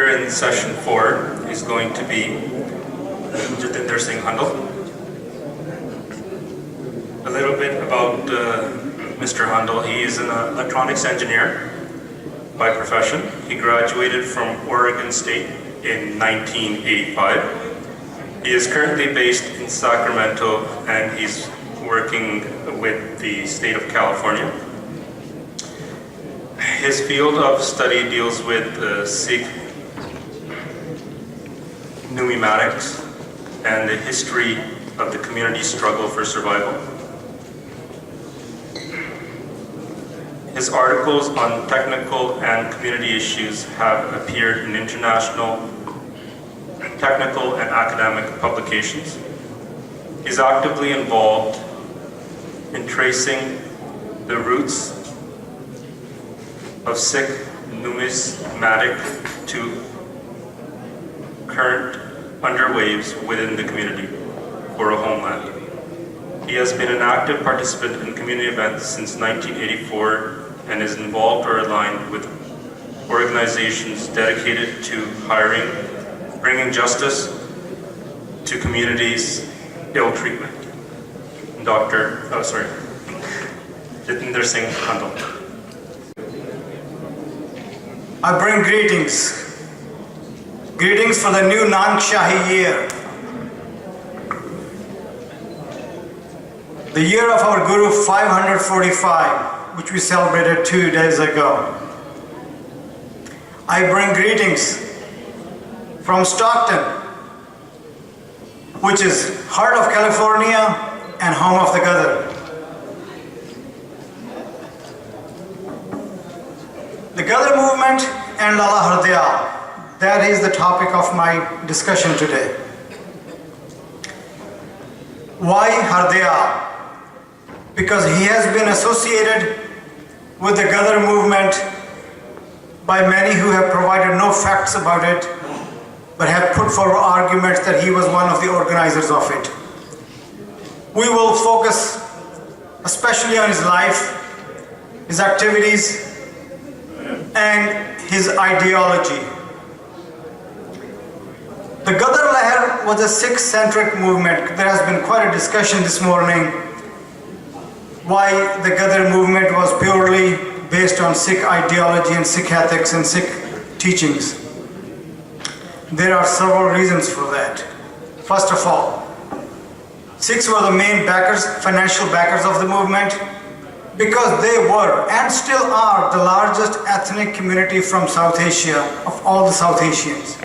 In session 4 is going to be Jatinder Singh Hundal. A little bit about Mr. Hundal. He is an electronics engineer by profession. He graduated from Oregon State in 1985. He is currently based in Sacramento and he's working with the state of California. His field of study deals with Sikh numismatics and the history of the community's struggle for survival. His articles on technical and community issues have appeared in international, technical, and academic publications. He's actively involved in tracing the roots of Sikh numismatic to current underwaves within the community for a homeland. He has been an active participant in community events since 1984 and is involved or aligned with organizations dedicated to bringing justice to communities' ill treatment. Jatinder Singh Hundal. I bring greetings. Greetings for the new Nanshahi year. The year of our Guru 545, which we celebrated 2 days ago. I bring greetings from Stockton, which is heart of California and home of the Gadar. The Gadar movement and Lala Hardayal. That is the topic of my discussion today. Why Hardayal? Because he has been associated with the Gadar movement by many who have provided no facts about it, but have put forward arguments that he was one of the organizers of it. We will focus especially on his life, his activities, and his ideology. The Gadar Lehar was a Sikh-centric movement. There has been quite a discussion this morning why the Gadar movement was purely based on Sikh ideology and Sikh ethics and Sikh teachings. There are several reasons for that. First of all, Sikhs were the main backers, financial backers of the movement, because they were and still are the largest ethnic community from South Asia, of all the South Asians.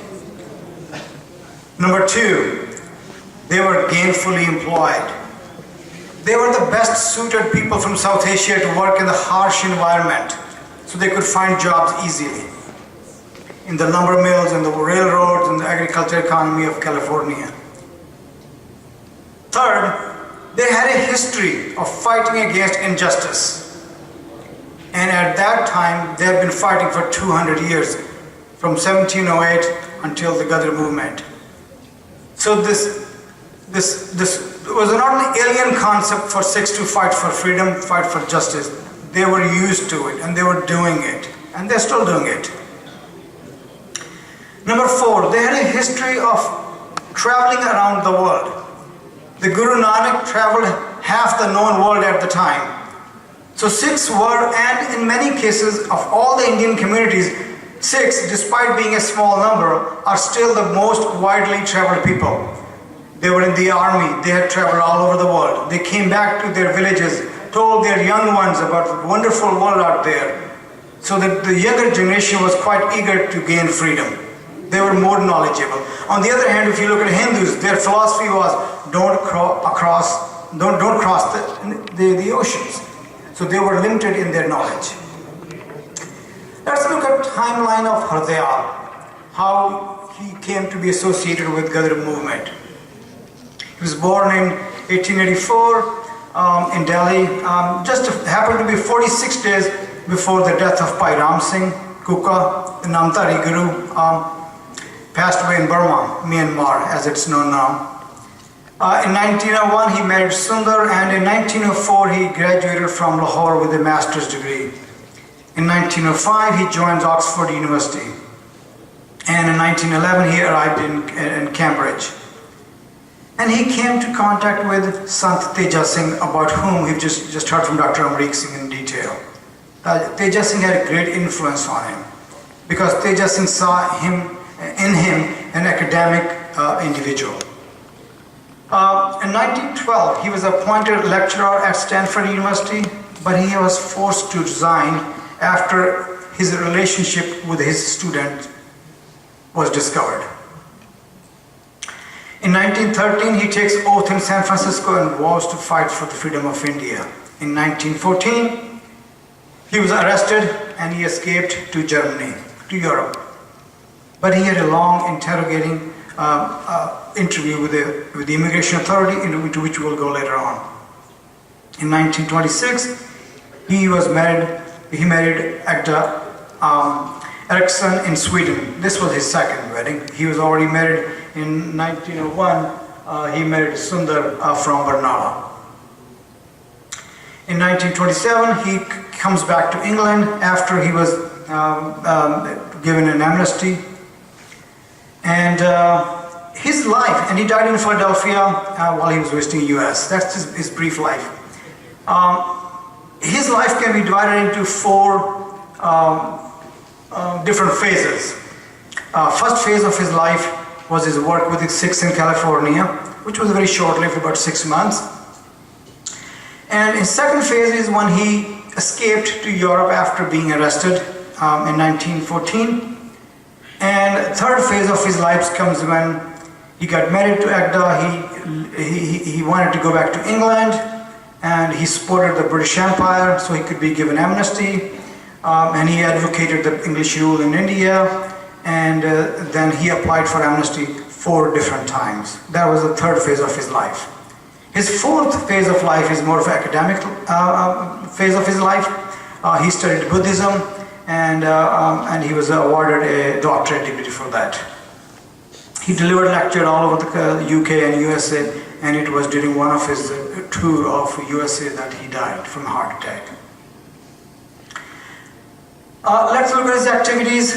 Number two, they were gainfully employed. They were the best suited people from South Asia to work in the harsh environment, so they could find jobs easily in the lumber mills and the railroads and the agriculture economy of California. Third, they had a history of fighting against injustice. And at that time, they have been fighting for 200 years, from 1708 until the Gadar movement. So this was not an alien concept for Sikhs to fight for freedom, fight for justice. They were used to it and they were doing it, and they're still doing it. Number four, they had a history of traveling around the world. The Guru Nanak traveled half the known world at the time. So Sikhs were, and in many cases of all the Indian communities, Sikhs, despite being a small number, are still the most widely traveled people. They were in the army, they had traveled all over the world. They came back to their villages, told their young ones about the wonderful world out there. So that the younger generation was quite eager to gain freedom. They were more knowledgeable. On the other hand, if you look at Hindus, their philosophy was don't cross the oceans. So they were limited in their knowledge. Let's look at the timeline of Hardayal, how he came to be associated with Gadar movement. He was born in 1884 in Delhi, just happened to be 46 days before the death of Bhai Ram Singh Kuka, the Namdhari Guru, passed away in Burma, Myanmar, as it's known now. In 1901, he married Sundar, and in 1904, he graduated from Lahore with a master's degree. In 1905, he joins Oxford University. And in 1911, he arrived in Cambridge. And he came to contact with Sant Teja Singh, about whom we've just heard from Dr. Amrik Singh in detail. Teja Singh had a great influence on him because Teja Singh saw in him an academic individual. In 1912, he was appointed lecturer at Stanford University, but he was forced to resign after his relationship with his student was discovered. In 1913, he takes oath in San Francisco and vows to fight for the freedom of India. In 1914, he was arrested and he escaped to Germany, to Europe. But he had a long interrogating interview with the immigration authority, into which we will go later on. In 1926, he married Agda Eriksson in Sweden. This was his second wedding. He was already married in 1901. He married Sundar from Barnala. In 1927, he comes back to England after he was given an amnesty. And his life, and he died in Philadelphia while he was visiting the US. That's his brief life. His life can be divided into four different phases. First phase of his life was his work with the Sikhs in California, which was very short-lived, about 6 months. And his second phase is when he escaped to Europe after being arrested in 1914. And third phase of his life comes when he got married to Agda. He wanted to go back to England, and he supported the British Empire so he could be given amnesty. And he advocated the English rule in India, and then he applied for amnesty 4 different times. That was the third phase of his life. His fourth phase of life is more of an academic phase of his life. He studied Buddhism, and he was awarded a doctorate degree for that. He delivered lectures all over the UK and USA, and it was during one of his tour of USA that he died from a heart attack. Let's look at his activities.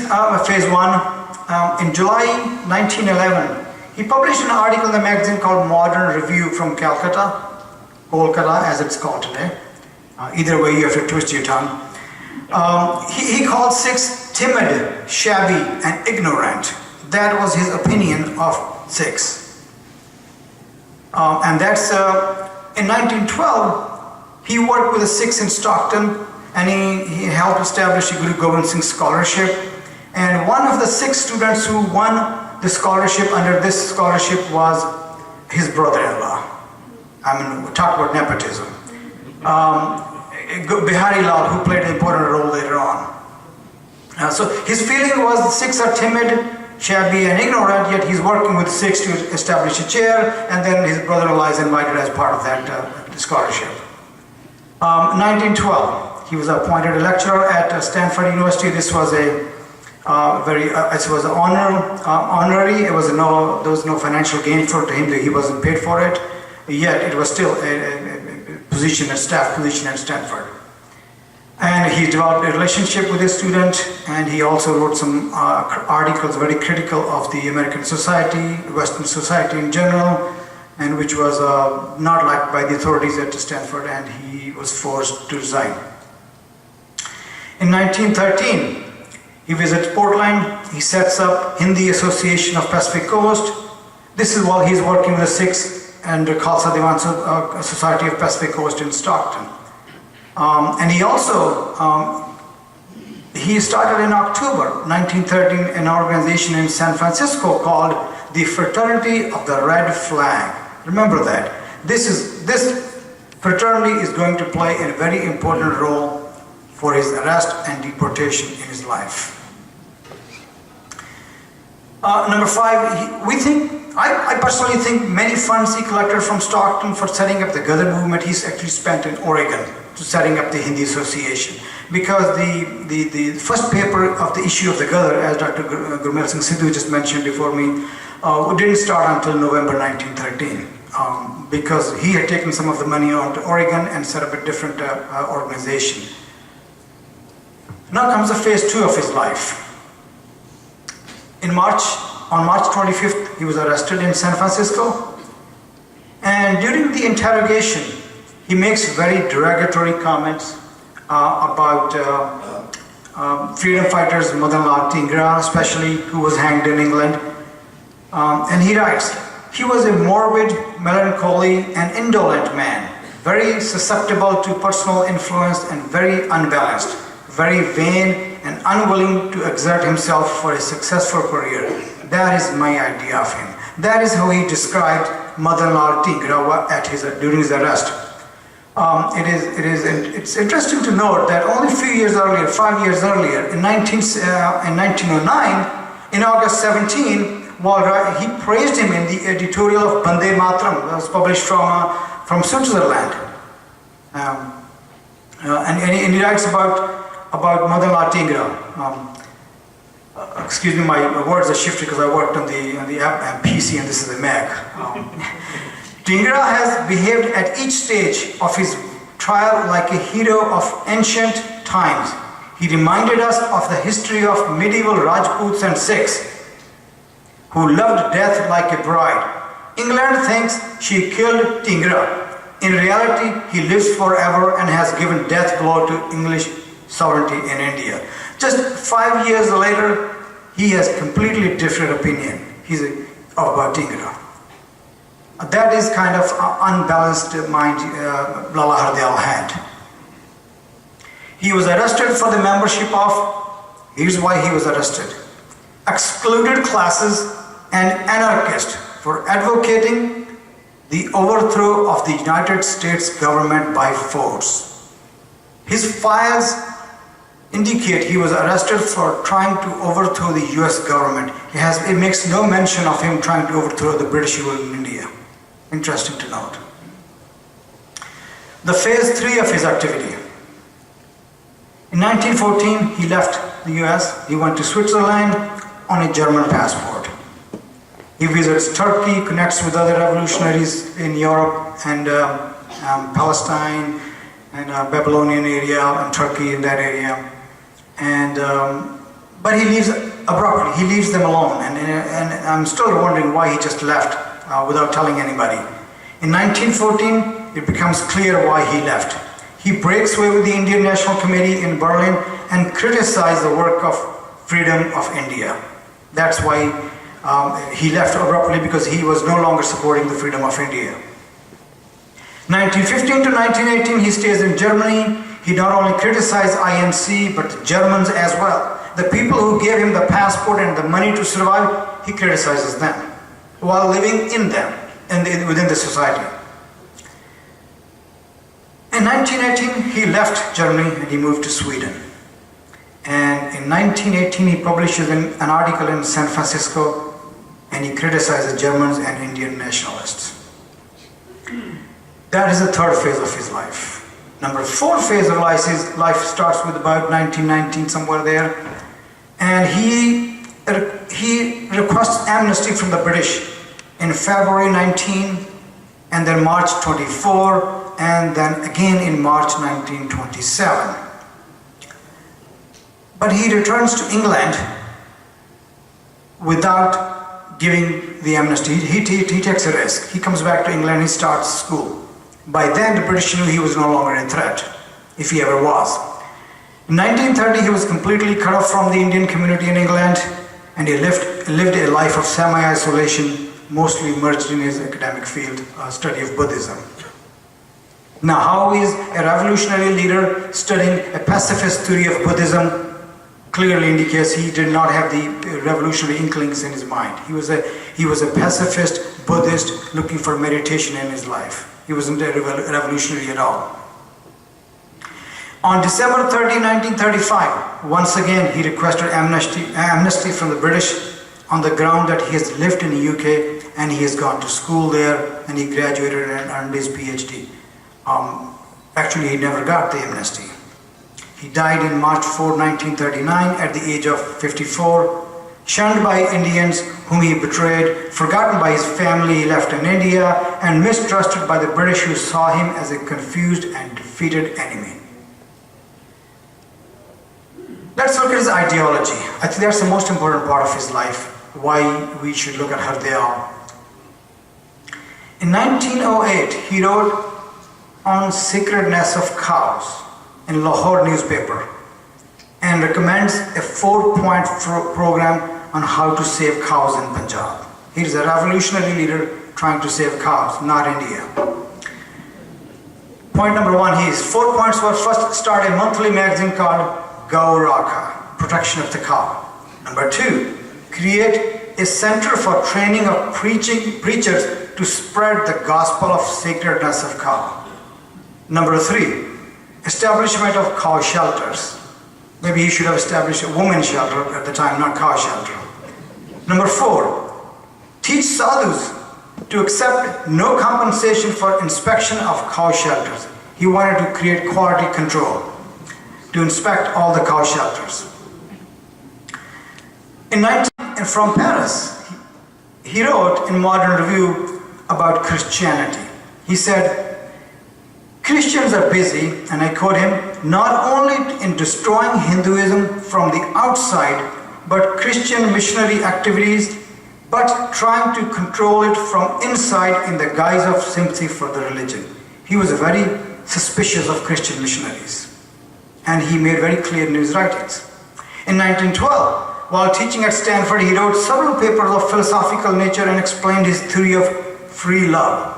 Phase 1. In July 1911, he published an article in the magazine called Modern Review from Calcutta, Kolkata as it's called today. Either way, you have to twist your tongue. He called Sikhs timid, shabby, and ignorant. That was his opinion of Sikhs. And that's in 1912, he worked with the Sikhs in Stockton, and he helped establish the Guru Gobind Singh Scholarship. And one of the 6 students who won the scholarship under this scholarship was his brother-in-law. I mean, we talk about nepotism. Bihari Lal, who played an important role later on. So his feeling was the Sikhs are timid, shabby, and ignorant, yet he's working with Sikhs to establish a chair, and then his brother-in-law is invited as part of that scholarship. 1912. He was appointed a lecturer at Stanford University. This was it was honorary. There was no financial gain for him. He wasn't paid for it. Yet it was still a position, a staff position at Stanford. And he developed a relationship with his student, and he also wrote some articles very critical of the American society, Western society in general, and which was not liked by the authorities at Stanford, and he was forced to resign. In 1913, he visits Portland. He sets up Hindi Association of Pacific Coast. This is while he's working with the Sikhs and the Khalsa Diwan Society of Pacific Coast in Stockton. And he also, he started in October 1913 an organization in San Francisco called the Fraternity of the Red Flag. Remember that. This fraternity is going to play a very important role for his arrest and deportation in his life. Number 5, I personally think many funds he collected from Stockton for setting up the Gadar movement, he's actually spent in Oregon to setting up the Hindi Association. Because the first paper of the issue of the Gadar, as Dr. Gurmil Singh Sidhu just mentioned before me, didn't start until November 1913. Because he had taken some of the money on to Oregon and set up a different organization. Now comes the phase 2 of his life. In on March 25th, he was arrested in San Francisco. And during the interrogation, he makes very derogatory comments about freedom fighters Madan Lal Tingra, especially, who was hanged in England. And he writes, "He was a morbid, melancholy, and indolent man, very susceptible to personal influence and very unbalanced, very vain and unwilling to exert himself for a successful career." That is my idea of him. That is how he described Madan Lal Tingra during his arrest. It's interesting to note that only a few years earlier, 5 years earlier, in 1909, in August 17, he praised him in the editorial of Bande Matram, that was published from Switzerland. And he writes about Madan Lal Tingra. Excuse me, my words are shifted because I worked on the PC and this is a Mac. Tingra has behaved at each stage of his trial like a hero of ancient times. He reminded us of the history of medieval Rajputs and Sikhs who loved death like a bride. England thinks she killed Tingra. In reality, he lives forever and has given death blow to English sovereignty in India. Just 5 years later, he has completely different opinion. He's about Tingra. That is kind of unbalanced mind Lala Hardayal had. He was arrested for the membership of, here's why he was arrested, excluded classes and anarchist for advocating the overthrow of the United States government by force. His files indicate he was arrested for trying to overthrow the US government. It makes no mention of him trying to overthrow the British rule in India. Interesting to note. The phase 3 of his activity. In 1914, he left the US. He went to Switzerland on a German passport. He visits Turkey, connects with other revolutionaries in Europe and Palestine and Babylonian area and Turkey in that area. But he leaves abruptly. He leaves them alone. And I'm still wondering why he just left without telling anybody. In 1914, it becomes clear why he left. He breaks away with the Indian National Committee in Berlin and criticized the work of Freedom of India. That's why he left abruptly, because he was no longer supporting the freedom of India. 1915 to 1918, he stays in Germany. He not only criticized INC, but the Germans as well. The people who gave him the passport and the money to survive, he criticizes them while living in them, within the society. In 1918, he left Germany and he moved to Sweden. And in 1918, he publishes an article in San Francisco and he criticizes Germans and Indian nationalists. That is the third phase of his life. Number 4 phase of his life starts with about 1919, somewhere there. And he requests amnesty from the British in February 19, and then March 24, and then again in March 1927. But he returns to England without giving the amnesty. He takes a risk. He comes back to England, he starts school. By then, the British knew he was no longer a threat, if he ever was. In 1930, he was completely cut off from the Indian community in England, and he lived a life of semi-isolation, mostly immersed in his academic field, study of Buddhism. Now, how is a revolutionary leader studying a pacifist theory of Buddhism? Clearly indicates he did not have the revolutionary inklings in his mind. He was a pacifist Buddhist looking for meditation in his life. He wasn't a revolutionary at all. On December 30, 1935, once again he requested amnesty from the British on the ground that he has lived in the UK and he has gone to school there and he graduated and earned his PhD. Actually, he never got the amnesty. He died in March 4, 1939 at the age of 54, shunned by Indians whom he betrayed, forgotten by his family he left in India, and mistrusted by the British who saw him as a confused and defeated enemy. Let's look at his ideology. I think that's the most important part of his life. why we should look at Hardayal. In 1908, he wrote on sacredness of cows in Lahore newspaper and recommends a 4-point program on how to save cows in Punjab. He is a revolutionary leader trying to save cows, not India. Point number 1, his 4 points were: first, start a monthly magazine called Gau Rakha, protection of the cow. Number 2, create a center for training of preachers to spread the gospel of sacredness of cow. Number 3, establishment of cow shelters. Maybe he should have established a women's shelter at the time, not cow shelter. Number 4, teach sadhus to accept no compensation for inspection of cow shelters. He wanted to create quality control to inspect all the cow shelters. From Paris, he wrote in Modern Review about Christianity. He said, Christians are busy, and I quote him, not only in destroying Hinduism from the outside, but Christian missionary activities, but trying to control it from inside in the guise of sympathy for the religion. He was very suspicious of Christian missionaries, and he made very clear in his writings. In 1912, while teaching at Stanford, he wrote several papers of philosophical nature and explained his theory of free love.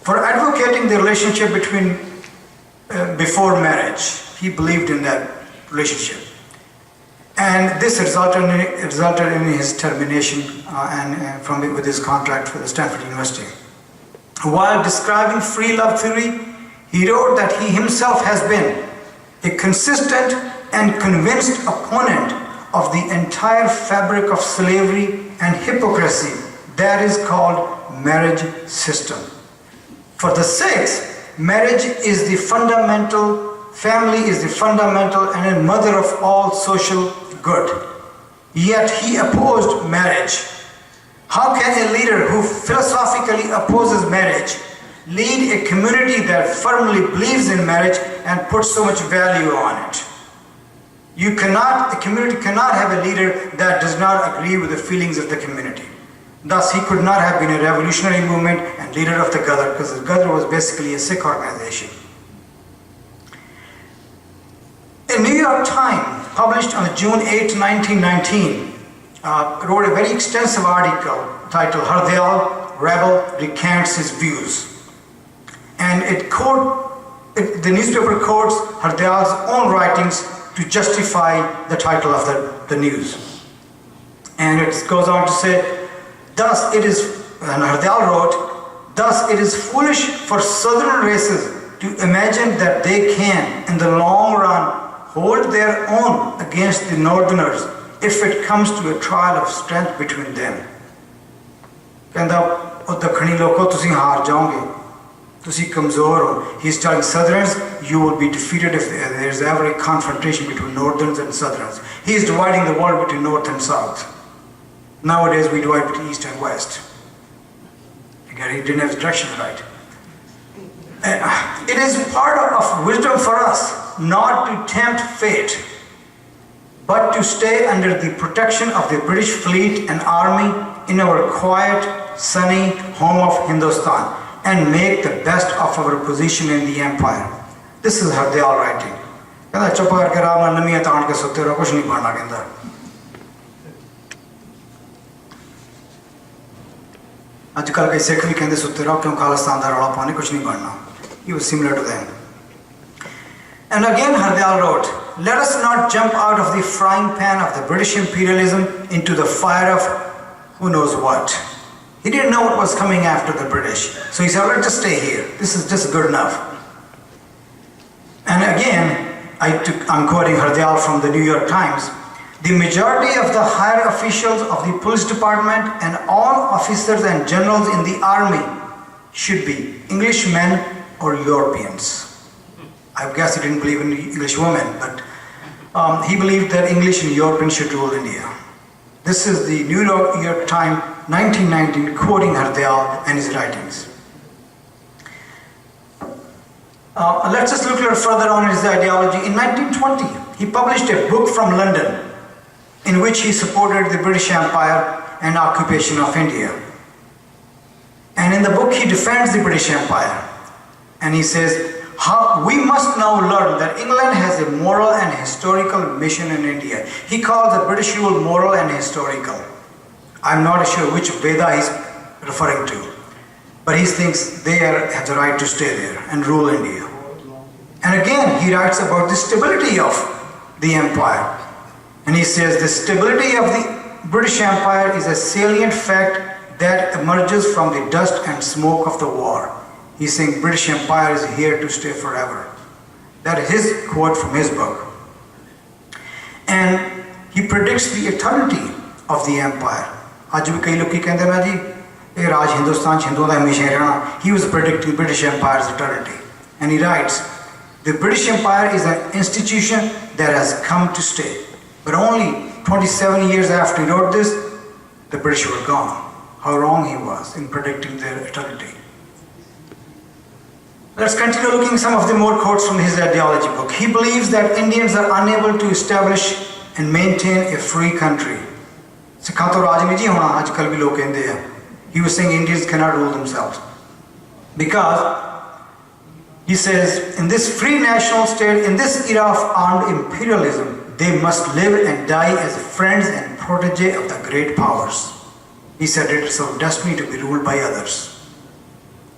For advocating the relationship between before marriage, he believed in that relationship. And this resulted in his termination with his contract for the Stanford University. While describing free love theory, he wrote that he himself has been a consistent and convinced opponent of the entire fabric of slavery and hypocrisy that is called marriage system. For the Sikhs, marriage is the fundamental, family is the fundamental and a mother of all social good. Yet he opposed marriage. How can a leader who philosophically opposes marriage lead a community that firmly believes in marriage and puts so much value on it? A community cannot have a leader that does not agree with the feelings of the community. Thus, he could not have been a revolutionary movement and leader of the Gadar, because the Gadar was basically a Sikh organization. A New York Times, published on June 8, 1919, wrote a very extensive article titled Hardayal, Rebel, Recants His Views. And the newspaper quotes Hardayal's own writings to justify the title of the news. And it goes on to say, thus it is, and Hardayal wrote, thus it is foolish for southern races to imagine that they can, in the long run, hold their own against the northerners if it comes to a trial of strength between them. ਕਹਿੰਦਾ ਉਹ ਦੱਖਣੀ ਲੋਕੋ ਤੁਸੀਂ ਹਾਰ ਜਾਓਗੇ, ਤੁਸੀਂ ਕਮਜ਼ੋਰ ਹੋ. He's telling Southerners, you will be defeated if there is ever a confrontation between Northerns and Southerners. He is dividing the world between North and South. Nowadays we divide between East and West. Again, he didn't have his direction right. It is part of wisdom for us not to tempt fate, but to stay under the protection of the British fleet and army in our quiet, sunny home of Hindustan and make the best of our position in the empire. This is Hardayal writing. ਕਹਿੰਦਾ ਚੁੱਪ ਕਰਕੇ ਆਰਾਮ ਨਾਲ ਨਵੀਆਂ ਤਾਣ ਕੇ ਸੁੱਤੇ ਰਹੋ, ਕੁਛ ਨਹੀਂ ਬਣਨਾ. ਕਹਿੰਦਾ ਅੱਜ ਕੱਲ੍ਹ ਕਈ ਸਿੱਖ ਵੀ ਕਹਿੰਦੇ ਸੁੱਤੇ ਰਹੋ ਕਿਉਂ ਖਾਲਿਸਤਾਨ ਦਾ ਰੌਲਾ ਪਾਉਣੇ, ਕੁਛ ਨਹੀਂ ਬਣਨਾ. He was similar to them. And again Hardayal wrote, let us not jump out of the frying pan of the British imperialism into the fire of who knows what. He didn't know what was coming after the British. So he said, let's just stay here. This is just good enough. And again, I'm quoting Hardayal from the New York Times. The majority of the higher officials of the police department and all officers and generals in the army should be Englishmen or Europeans. I guess he didn't believe in English women, but he believed that English and Europeans should rule India. This is the New York Times, 1919, quoting Hardayal and his writings. Let's just look a little further on his ideology. In 1920, he published a book from London in which he supported the British Empire and occupation of India. And in the book, he defends the British Empire. And he says, we must now learn that England has a moral and historical mission in India. He calls the British rule moral and historical. I'm not sure which Veda he's referring to, but he thinks they have the right to stay there and rule India. And again, he writes about the stability of the empire. And he says the stability of the British Empire is a salient fact that emerges from the dust and smoke of the war. He's saying British Empire is here to stay forever. That is his quote from his book. And he predicts the eternity of the empire. आज भी कई लोग की कहते हैं ना जी ये राज हिंदुस्तान हिंदुओं का हमेशा ही रहना. He was predicting British Empire's eternity. And he writes, the British Empire is an institution that has come to stay. But only 27 years after he wrote this, the British were gone. How wrong he was in predicting their eternity. Let's continue looking at some of the more quotes from his ideology book. He believes that Indians are unable to establish and maintain a free country. सिखा तो राज नहीं जी होना आजकल भी लोग कहते हैं. He was saying Indians cannot rule themselves. Because he says, in this free national state, in this era of armed imperialism, they must live and die as friends and protege of the great powers. He said it is our destiny to be ruled by others.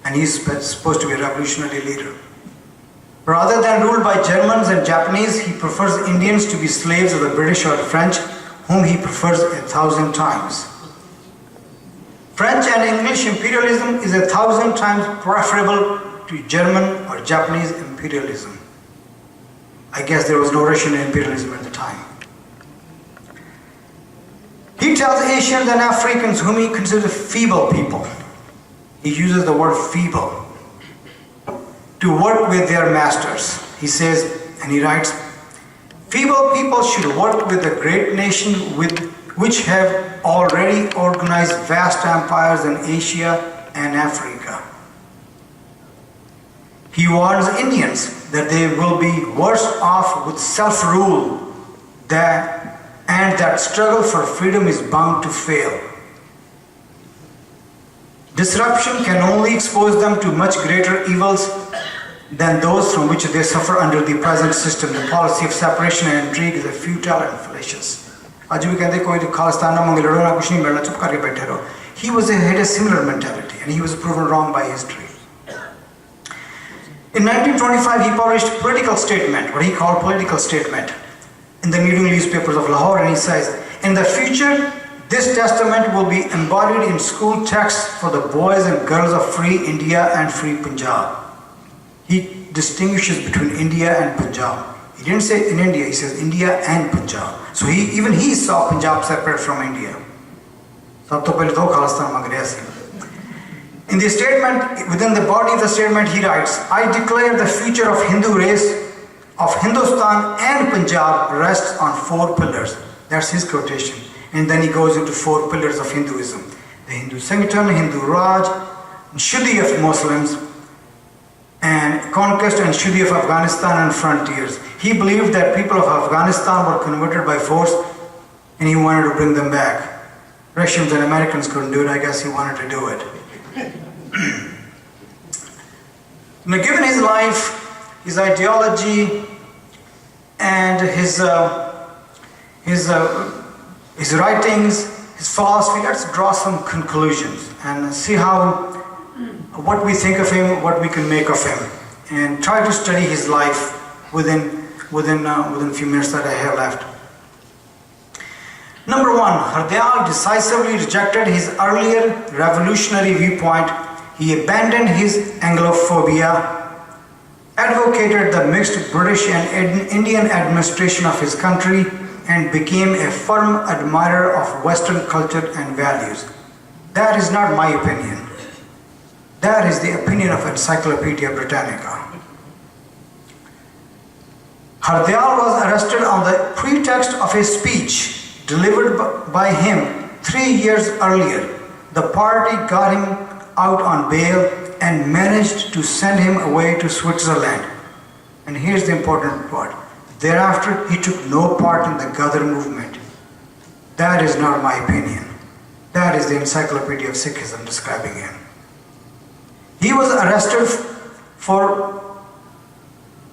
And he's supposed to be a revolutionary leader. Rather than ruled by Germans and Japanese, he prefers Indians to be slaves of the British or French, whom he prefers 1,000 times. French and English imperialism is 1,000 times preferable to German or Japanese imperialism. I guess there was no Russian imperialism at the time. He tells Asians and Africans, whom he considers feeble people, he uses the word feeble, to work with their masters. He says, and he writes, feeble people should work with the great nation which have already organized vast empires in Asia and Africa. He warns Indians that they will be worse off with self-rule and that struggle for freedom is bound to fail. Disruption can only expose them to much greater evils than those from which they suffer under the present system. The policy of separation and intrigue is futile and fallacious. आज भी कहते कोई खालिस्तान ना मांगे लड़ो ना कुछ नहीं मिलना चुप करके बैठे रहो. He had a similar mentality and he was proven wrong by history. In 1925 he published a political statement, what he called political statement, in the leading newspapers of Lahore, and he says, in the future this testament will be embodied in school texts for the boys and girls of free India and free Punjab. He distinguishes between India and Punjab. He didn't say in India, he says India and Punjab. So even he saw Punjab separate from India. In the statement, within the body of the statement, he writes, I declare the future of Hindu race of Hindustan and Punjab rests on 4 pillars. That's his quotation. And then he goes into 4 pillars of Hinduism. The Hindu Sangathan, Hindu Raj, Shuddhi of Muslims, and conquest and Shuddhi of Afghanistan and frontiers. He believed that people of Afghanistan were converted by force and he wanted to bring them back. Russians and Americans couldn't do it, I guess he wanted to do it. Now, given his life, his ideology, and his writings, his philosophy, let's draw some conclusions and see what we think of him, what we can make of him, and try to study his life within a few minutes that I have left. Number 1, Hardayal decisively rejected his earlier revolutionary viewpoint. He abandoned his Anglophobia, advocated the mixed British and Indian administration of his country, and became a firm admirer of Western culture and values. That is not my opinion. That is the opinion of Encyclopedia Britannica. Hardayal was arrested on the pretext of a speech delivered by him 3 years earlier. The party got him out on bail and managed to send him away to Switzerland. And here's the important part. Thereafter, he took no part in the Gadar movement. That is not my opinion. That is the Encyclopedia of Sikhism describing him. He was arrested for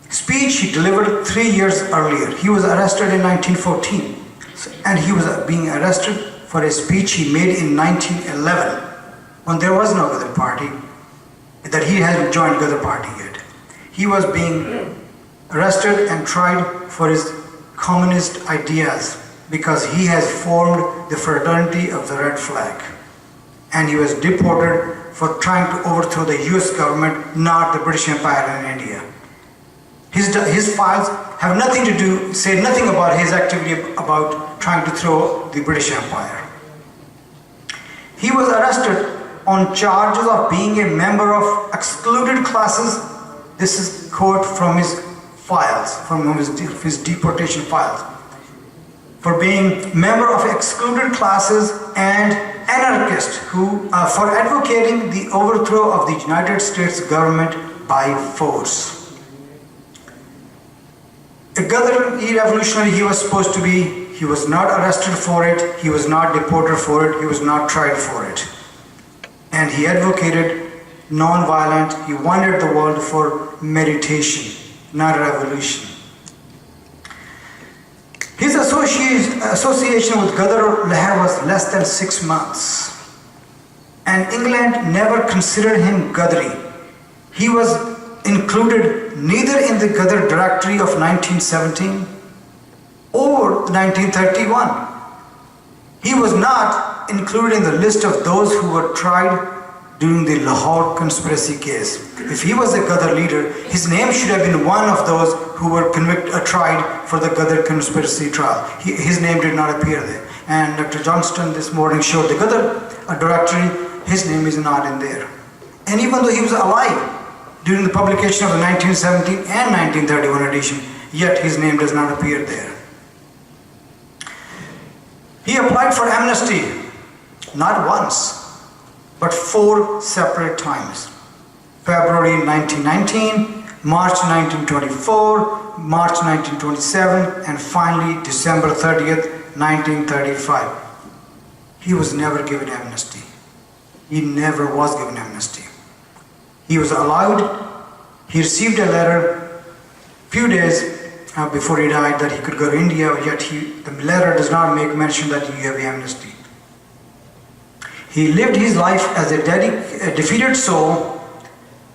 speech he delivered 3 years earlier. He was arrested in 1914, and he was being arrested for a speech he made in 1911 when there was no Gadar party, that he hadn't joined Gadar party yet. He was being arrested and tried for his communist ideas because he has formed the fraternity of the Red Flag, and he was deported for trying to overthrow the US government, not the British Empire in India. His files have nothing to do, say nothing about his activity about trying to throw the British Empire. He was arrested on charges of being a member of excluded classes. This is quote from his files, from his deportation files. For being member of excluded classes and anarchist who, for advocating the overthrow of the United States government by force. A Gadar revolutionary he was supposed to be. He was not arrested for it. He was not deported for it. He was not tried for it. And he advocated non-violent. He wanted the world for meditation, not revolution. His association with Gadar Lehar was less than 6 months. And England never considered him Gadari. He was included neither in the Gadar directory of 1917 or 1931. He was not included in the list of those who were tried during the Lahore conspiracy case. If he was a Gadar leader, his name should have been one of those who were tried for the Gadar conspiracy trial. His name did not appear there. And Dr. Johnston this morning showed the Gadar directory. His name is not in there. And even though he was alive during the publication of the 1917 and 1931 edition, yet his name does not appear there. He applied for amnesty, not once, but 4 separate times. February 1919, March 1924, March 1927, and finally December 30th, 1935. He was never given amnesty. He never was given amnesty. He was allowed, he received a letter few days before he died that he could go to India, yet the letter does not make mention that you have amnesty. He lived his life as a defeated soul,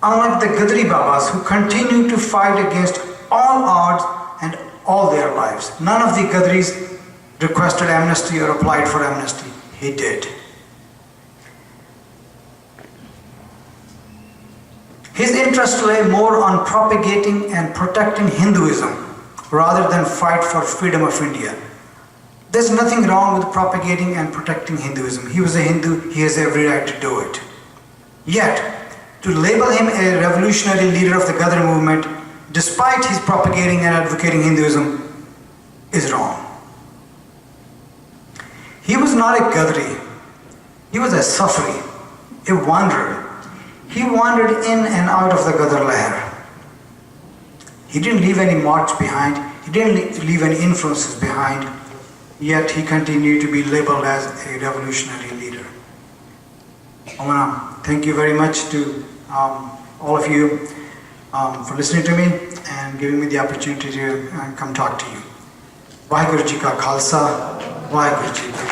unlike the Gadari Babas who continued to fight against all odds and all their lives. None of the Gadaris requested amnesty or applied for amnesty. He did. His interest lay more on propagating and protecting Hinduism rather than fight for freedom of India. There's nothing wrong with propagating and protecting Hinduism. He was a Hindu, he has every right to do it. Yet, to label him a revolutionary leader of the Gadar movement, despite his propagating and advocating Hinduism, is wrong. He was not a Gadari. He was a Safari, a wanderer. He wandered in and out of the Gadar Lehar. He didn't leave any marks behind. He didn't leave any influences behind. Yet he continued to be labeled as a revolutionary leader. I want to thank you very much to all of you for listening to me and giving me the opportunity to come talk to you. Vaheguru Ji Ka Khalsa, Vaheguru Ji Ki